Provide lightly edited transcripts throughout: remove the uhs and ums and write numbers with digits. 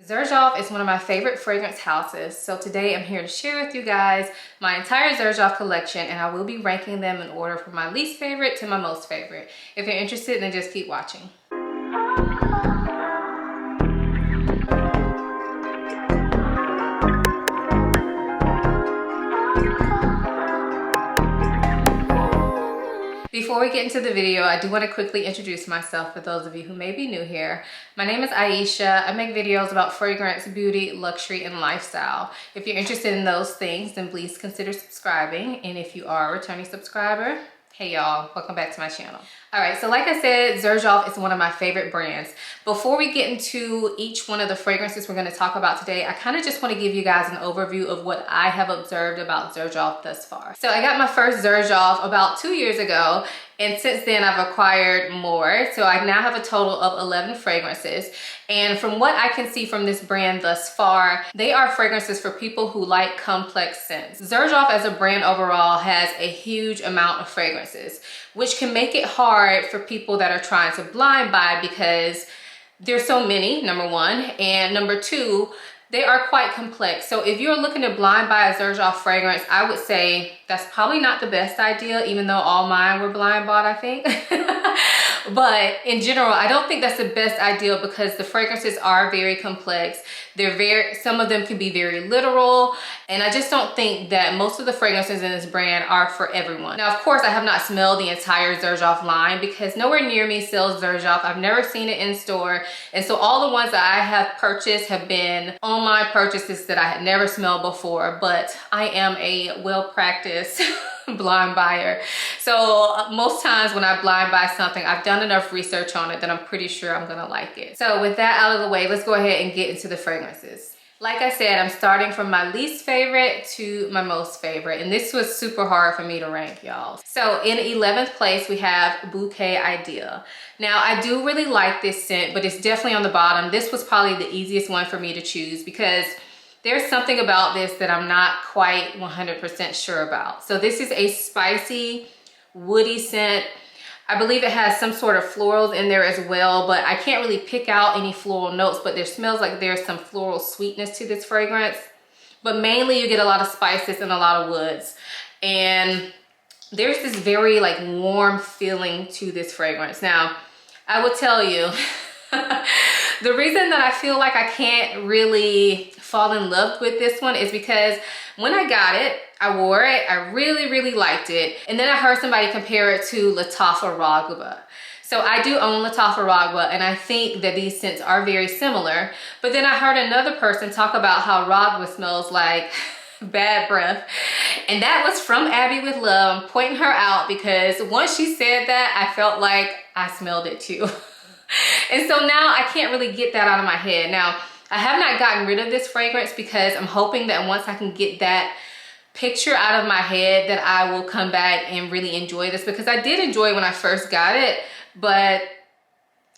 Xerjoff is one of my favorite fragrance houses, so today I'm here to share with you guys my entire Xerjoff collection, and I will be ranking them in order from my least favorite to my most favorite. If you're interested, then just keep watching. Before we get into the video, I do want to quickly introduce myself for those of you who may be new here. My name is Ayesha. I make videos about fragrance, beauty, luxury, and lifestyle. If you're interested in those things, then please consider subscribing. And if you are a returning subscriber, hey y'all, welcome back to my channel. All right, so like I said, Xerjoff is one of my favorite brands. Before we get into each one of the fragrances we're going to talk about today, I kind of just want to give you guys an overview of what I have observed about Xerjoff thus far. So I got my first Xerjoff about 2 years ago, and since then I've acquired more. So I now have a total of 11 fragrances. And from what I can see from this brand thus far, they are fragrances for people who like complex scents. Xerjoff as a brand overall has a huge amount of fragrances, which can make it hard for people that are trying to blind buy because there's so many, number one, and number two, they are quite complex. So if you're looking to blind buy a Xerjoff fragrance, I would say that's probably not the best idea, even though all mine were blind bought, I think. But in general, I don't think that's the best idea because the fragrances are very complex. Some of them can be very literal, and I just don't think that most of the fragrances in this brand are for everyone. Now, of course, I have not smelled the entire Xerjoff line because nowhere near me sells Xerjoff. I've never seen it in store, and so all the ones that I have purchased have been online purchases that I had never smelled before, but I am a well-practiced blind buyer. So most times when I blind buy something, I've done enough research on it that I'm pretty sure I'm gonna like it. So with that out of the way, let's go ahead and get into the fragrances. Like I said, I'm starting from my least favorite to my most favorite, and this was super hard for me to rank, y'all. So in 11th place, we have Bouquet Idea. Now, I do really like this scent, but it's definitely on the bottom. This was probably the easiest one for me to choose because there's something about this that I'm not quite 100% sure about. So this is a spicy, woody scent. I believe it has some sort of florals in there as well, but I can't really pick out any floral notes, but there smells like there's some floral sweetness to this fragrance. But mainly you get a lot of spices and a lot of woods. And there's this very like warm feeling to this fragrance. Now, I will tell you, the reason that I feel like I can't really fall in love with this one is because when I got it, I wore it, I really liked it, and then I heard somebody compare it to Latafa Ragwa. So I do own Latafa Ragwa, and I think that these scents are very similar, but then I heard another person talk about how Ragwa smells like bad breath, and that was from Abby with Love. I'm pointing her out because once she said that, I felt like I smelled it too. And so now I can't really get that out of my head. Now, I have not gotten rid of this fragrance because I'm hoping that once I can get that picture out of my head that I will come back and really enjoy this, because I did enjoy it when I first got it, but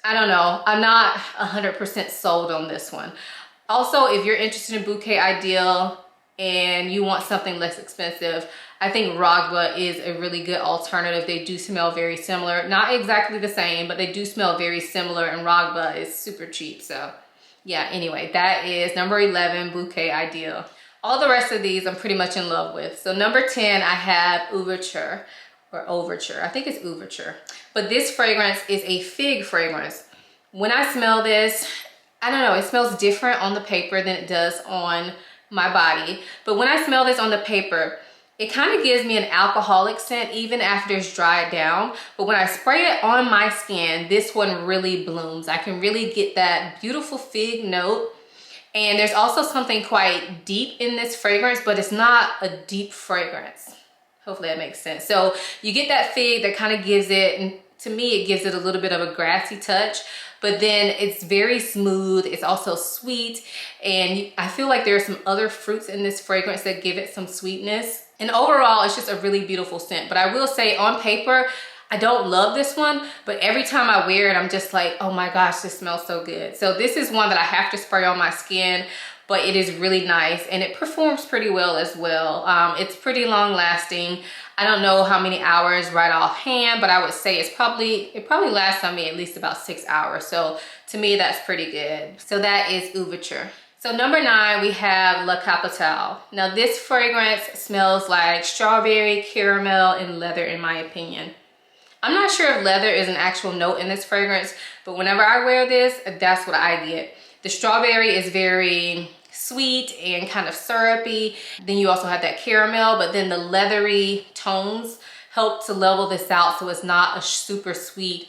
I don't know, I'm not 100% sold on this one. Also, if you're interested in Bouquet Idea and you want something less expensive, I think Ragwa is a really good alternative. They do smell very similar. Not exactly the same, but they do smell very similar, and Ragwa is super cheap. So yeah, anyway, that is number 11, Bouquet Idea. All the rest of these I'm pretty much in love with. So number 10, I have Overture, or Overture. I think it's Overture. But this fragrance is a fig fragrance. When I smell this, I don't know, it smells different on the paper than it does on my body. But when I smell this on the paper, it kind of gives me an alcoholic scent even after it's dried down. But when I spray it on my skin, this one really blooms. I can really get that beautiful fig note. And there's also something quite deep in this fragrance, but it's not a deep fragrance. Hopefully that makes sense. So you get that fig that kind of gives it, and to me, it gives it a little bit of a grassy touch, but then it's very smooth. It's also sweet. And I feel like there are some other fruits in this fragrance that give it some sweetness. And overall, it's just a really beautiful scent. But I will say on paper, I don't love this one, but every time I wear it, I'm just like, oh my gosh, this smells so good. So this is one that I have to spray on my skin but it is really nice and it performs pretty well as well. It's pretty long lasting. I don't know how many hours right offhand, but I would say it probably lasts on me at least about 6 hours. So to me, that's pretty good. So that is Overture. So number 9, we have La Capitao. Now this fragrance smells like strawberry, caramel, and leather in my opinion. I'm not sure if leather is an actual note in this fragrance, but whenever I wear this, that's what I get. The strawberry is very sweet and kind of syrupy. Then you also have that caramel, but then the leathery tones help to level this out so it's not a super sweet,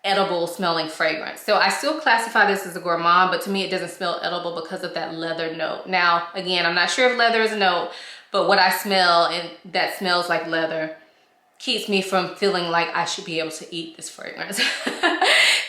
edible smelling fragrance. So I still classify this as a gourmand, but to me it doesn't smell edible because of that leather note. Now, again, I'm not sure if leather is a note, but what I smell and that smells like leather keeps me from feeling like I should be able to eat this fragrance.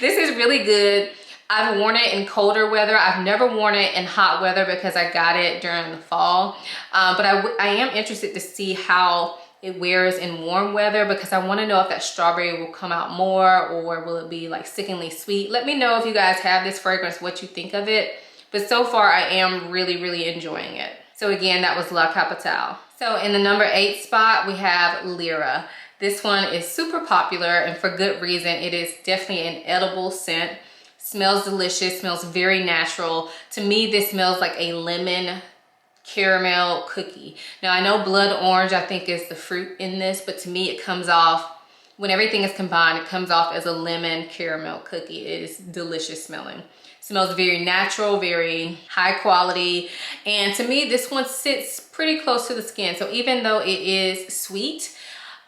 This is really good. I've worn it in colder weather. I've never worn it in hot weather because I got it during the fall. But I am interested to see how it wears in warm weather because I want to know if that strawberry will come out more or will it be like sickeningly sweet. Let me know if you guys have this fragrance, what you think of it. But so far I am really enjoying it. So again, that was La Capitao. So in the number 8 spot, we have Lira. This one is super popular and for good reason. It is definitely an edible scent. Smells delicious, smells very natural. To me, this smells like a lemon caramel cookie. Now I know blood orange I think is the fruit in this, but to me it comes off, when everything is combined, it comes off as a lemon caramel cookie. It is delicious smelling. Smells very natural, very high quality, and to me this one sits pretty close to the skin. So even though it is sweet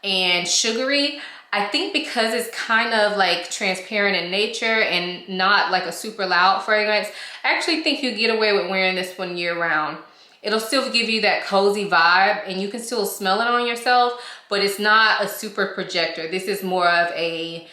and sugary, I think because it's kind of like transparent in nature and not like a super loud fragrance, I actually think you get away with wearing this one year round. It'll still give you that cozy vibe and you can still smell it on yourself, but it's not a super projector. This is more of a,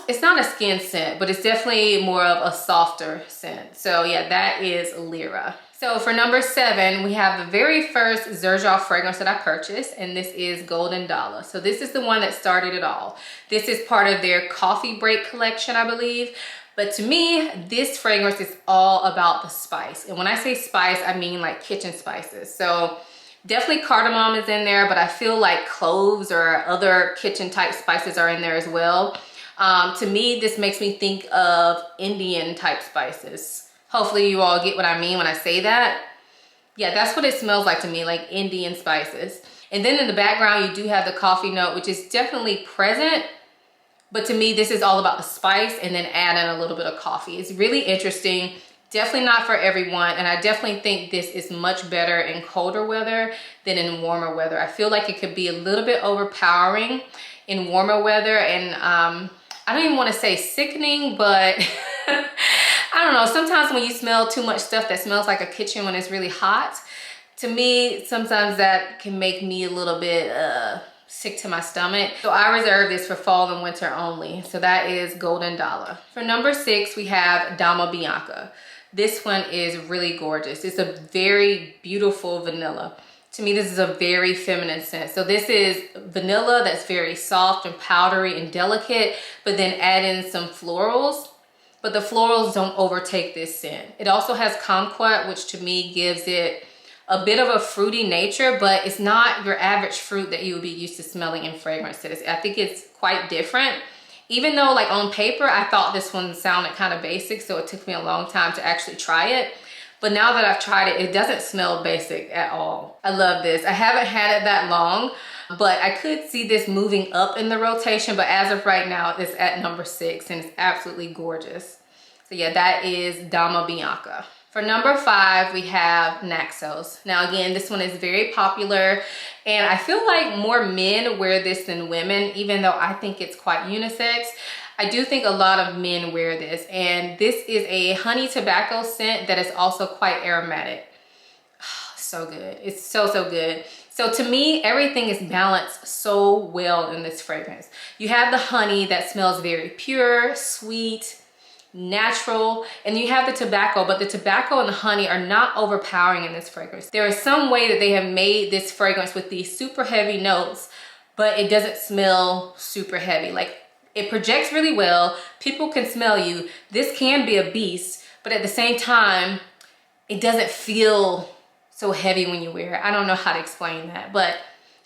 it's not a skin scent, but it's definitely more of a softer scent. So yeah, that is Lira. So for number 7, we have the very first Xerjoff fragrance that I purchased, and this is Golden Dollar. So this is the one that started it all. This is part of their coffee break collection, I believe. But to me, this fragrance is all about the spice. And when I say spice, I mean like kitchen spices. So definitely cardamom is in there, but I feel like cloves or other kitchen type spices are in there as well. To me, this makes me think of Indian type spices. Hopefully you all get what I mean when I say that. Yeah, that's what it smells like to me, like Indian spices. And then in the background, you do have the coffee note, which is definitely present. But to me, this is all about the spice and then add in a little bit of coffee. It's really interesting. Definitely not for everyone. And I definitely think this is much better in colder weather than in warmer weather. I feel like it could be a little bit overpowering in warmer weather. And I don't even want to say sickening, but I don't know. Sometimes when you smell too much stuff that smells like a kitchen when it's really hot, to me, sometimes that can make me a little bit sick to my stomach. So I reserve this for fall and winter only. So that is Golden Dollar. For number 6, we have Dhamma Bianca. This one is really gorgeous. It's a very beautiful vanilla. To me, this is a very feminine scent. So this is vanilla that's very soft and powdery and delicate, but then add in some florals. But the florals don't overtake this scent. It also has kumquat, which to me gives it a bit of a fruity nature, but it's not your average fruit that you would be used to smelling in fragrances. I think it's quite different. Even though like on paper, I thought this one sounded kind of basic, so it took me a long time to actually try it. But now that I've tried it, it doesn't smell basic at all. I love this. I haven't had it that long, but I could see this moving up in the rotation. But as of right now, it's at number 6 and it's absolutely gorgeous. So yeah, that is Dhamma Bianca. For number 5, we have Nexus. Now again, this one is very popular and I feel like more men wear this than women, even though I think it's quite unisex. I do think a lot of men wear this, and this is a honey tobacco scent that is also quite aromatic. Oh, so good. It's so good. So to me, everything is balanced so well in this fragrance. You have the honey that smells very pure, sweet, natural, and you have the tobacco, but the tobacco and the honey are not overpowering in this fragrance. There is some way that they have made this fragrance with these super heavy notes, but it doesn't smell super heavy. Like, it projects really well. People can smell you. This can be a beast, but at the same time, it doesn't feel so heavy when you wear it. I don't know how to explain that, but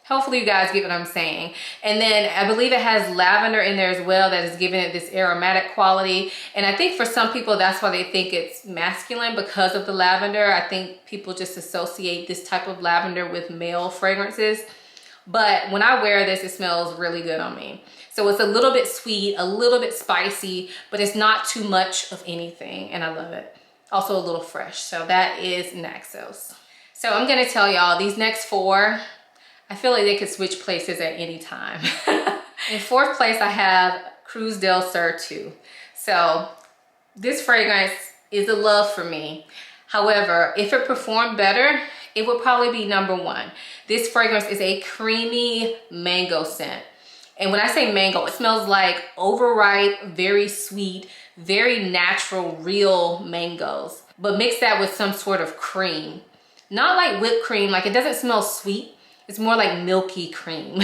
hopefully you guys get what I'm saying. And then I believe it has lavender in there as well that is giving it this aromatic quality. And I think for some people, that's why they think it's masculine, because of the lavender. I think people just associate this type of lavender with male fragrances. But when I wear this, it smells really good on me. So it's a little bit sweet, a little bit spicy, but it's not too much of anything, and I love it. Also a little fresh. So that is Nexus. So I'm gonna tell y'all, these next 4, I feel like they could switch places at any time. In 4th place, I have Cruz Del Sur II. So this fragrance is a love for me. However, if it performed better, it would probably be number 1. This fragrance is a creamy mango scent. And when I say mango, it smells like overripe, very sweet, very natural, real mangoes. But mix that with some sort of cream. Not like whipped cream, like it doesn't smell sweet. It's more like milky cream.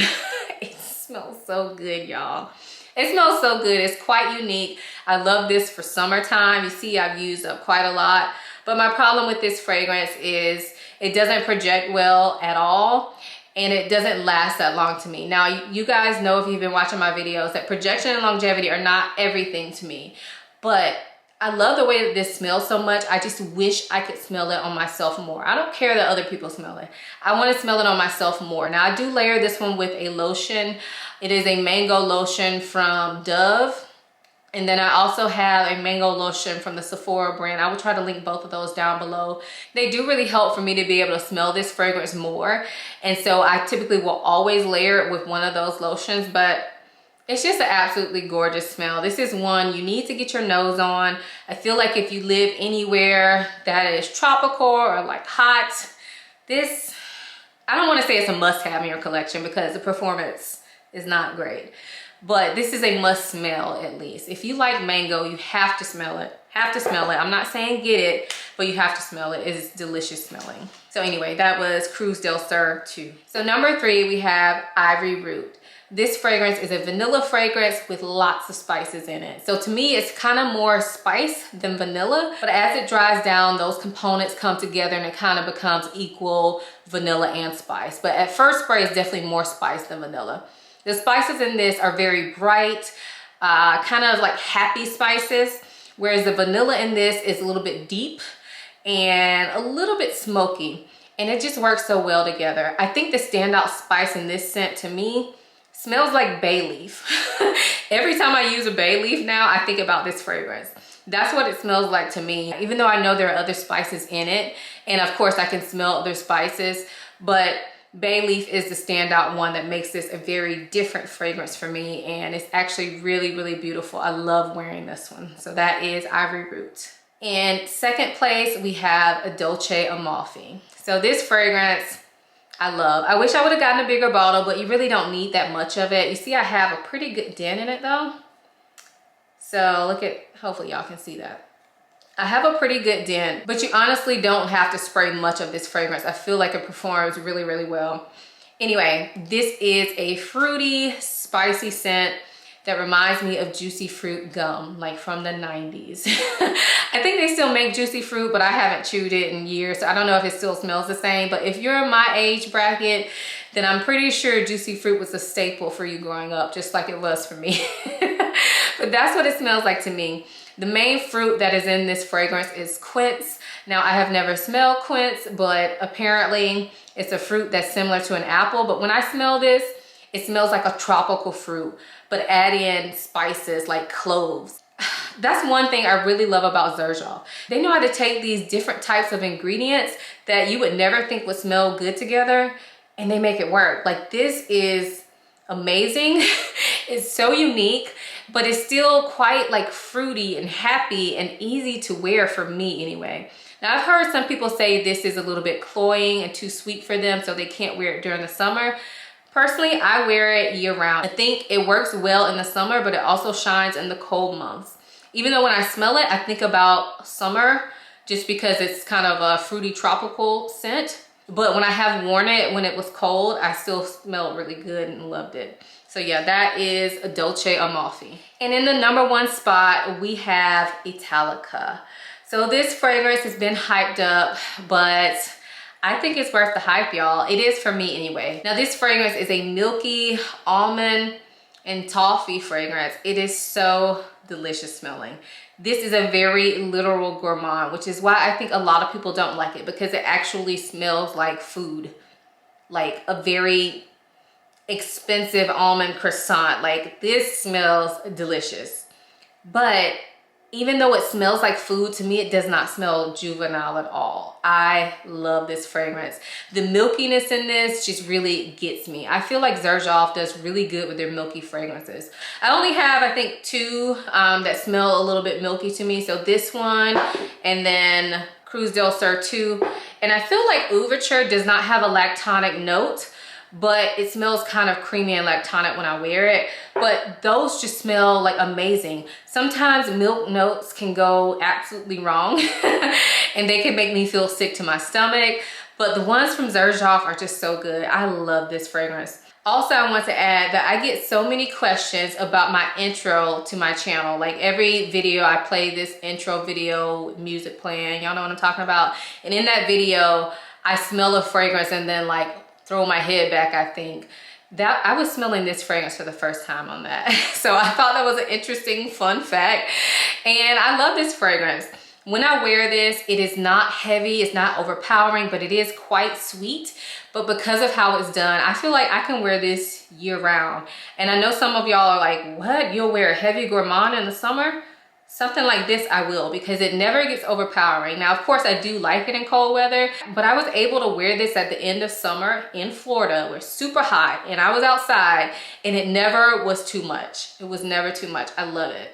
It smells so good, y'all. It smells so good. It's quite unique. I love this for summertime. You see, I've used up quite a lot. But my problem with this fragrance is it doesn't project well at all, and it doesn't last that long to me. Now, you guys know, if you've been watching my videos, that projection and longevity are not everything to me. But I love the way that this smells so much. I just wish I could smell it on myself more. I don't care that other people smell it. I want to smell it on myself more. Now, I do layer this one with a lotion. It is a mango lotion from Dove. And then I also have a mango lotion from the Sephora brand. I will try to link both of those down below. They do really help for me to be able to smell this fragrance more. And so I typically will always layer it with one of those lotions, but it's just an absolutely gorgeous smell. This is one you need to get your nose on. I feel like if you live anywhere that is tropical or like hot, this, I don't want to say it's a must-have in your collection because the performance is not great. But this is a must smell at least. If you like mango, you have to smell it. Have to smell it. I'm not saying get it, but you have to smell it. It is delicious smelling. So anyway, that was Cruz Del Sur II. So number 3, we have Ivory Root. This fragrance is a vanilla fragrance with lots of spices in it. So to me, it's kind of more spice than vanilla, but as it dries down, those components come together and it kind of becomes equal vanilla and spice. But at first spray, it's definitely more spice than vanilla. The spices in this are very bright, kind of like happy spices, whereas the vanilla in this is a little bit deep and a little bit smoky, and it just works so well together. I think the standout spice in this scent to me smells like bay leaf. Every time I use a bay leaf now, I think about this fragrance. That's what it smells like to me, even though I know there are other spices in it, and of course I can smell other spices, but bay leaf is the standout one that makes this a very different fragrance for me, and it's actually really, really beautiful. I love wearing this one. So that is Ivory Root. In second place, we have a Dolce Amarfi. So this fragrance, I love. I wish I would have gotten a bigger bottle, but you really don't need that much of it. You see, I have a pretty good dent in it though. So look at, hopefully y'all can see that. I have a pretty good dent, but you honestly don't have to spray much of this fragrance. I feel like it performs really, really well. Anyway, this is a fruity, spicy scent that reminds me of juicy fruit gum, like from the 90s. I think they still make juicy fruit, but I haven't chewed it in years, so I don't know if it still smells the same. But if you're in my age bracket, then I'm pretty sure juicy fruit was a staple for you growing up, just like it was for me. But that's what it smells like to me. The main fruit that is in this fragrance is quince. Now, I have never smelled quince, but apparently it's a fruit that's similar to an apple. But when I smell this, it smells like a tropical fruit, but add in spices like cloves. That's one thing I really love about Xerjoff. They know how to take these different types of ingredients that you would never think would smell good together, and they make it work. Like, this is amazing. It's so unique, but it's still quite like fruity and happy and easy to wear for me anyway. Now, I've heard some people say this is a little bit cloying and too sweet for them, so they can't wear it during the summer. Personally, I wear it year round. I think it works well in the summer, but it also shines in the cold months. Even though when I smell it, I think about summer just because it's kind of a fruity tropical scent. But when I have worn it when it was cold, I still smelled really good and loved it. So yeah, that is a Dolce Amarfi. And in the #1 spot, we have Italica. So this fragrance has been hyped up, but I think it's worth the hype, y'all. It is for me anyway. Now this fragrance is a milky almond and toffee fragrance. It is so delicious smelling. This is a very literal gourmand, which is why I think a lot of people don't like it, because it actually smells like food, like a very expensive almond croissant. Like, this smells delicious. But even though it smells like food, to me it does not smell juvenile at all. I love this fragrance. The milkiness in this just really gets me. I feel like Xerjoff does really good with their milky fragrances. I only have, I think, two that smell a little bit milky to me. So this one, and then Cruz Del Sur II. And I feel like Overture does not have a lactonic note, but it smells kind of creamy and lactonic when I wear it. But those just smell like amazing. Sometimes milk notes can go absolutely wrong and they can make me feel sick to my stomach. But the ones from Xerjoff are just so good. I love this fragrance. Also, I want to add that I get so many questions about my intro to my channel. Like, every video I play this intro video, music playing, y'all know what I'm talking about. And in that video, I smell a fragrance and then like throw my head back, I think. That I was smelling this fragrance for the first time on that. So I thought that was an interesting, fun fact. And I love this fragrance. When I wear this, it is not heavy, it's not overpowering, but it is quite sweet. But because of how it's done, I feel like I can wear this year round. And I know some of y'all are like, what? You'll wear a heavy gourmand in the summer? Something like this I will, because it never gets overpowering. Now, of course, I do like it in cold weather, but I was able to wear this at the end of summer in Florida. We're super hot and I was outside and it never was too much. It was never too much. I love it.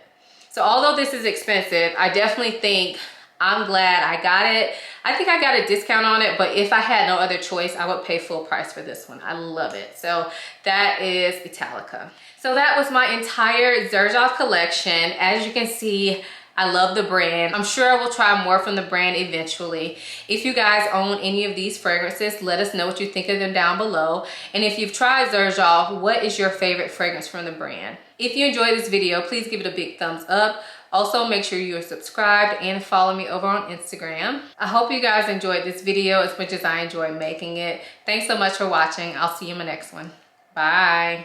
So although this is expensive, I definitely think I'm glad I got it. I think I got a discount on it, but if I had no other choice, I would pay full price for this one. I love it. So that is Italica. So that was my entire Xerjoff collection. As you can see, I love the brand. I'm sure I will try more from the brand eventually. If you guys own any of these fragrances, let us know what you think of them down below. And if you've tried Xerjoff, what is your favorite fragrance from the brand? If you enjoyed this video, please give it a big thumbs up. Also, make sure you are subscribed and follow me over on Instagram. I hope you guys enjoyed this video as much as I enjoyed making it. Thanks so much for watching. I'll see you in my next one. Bye.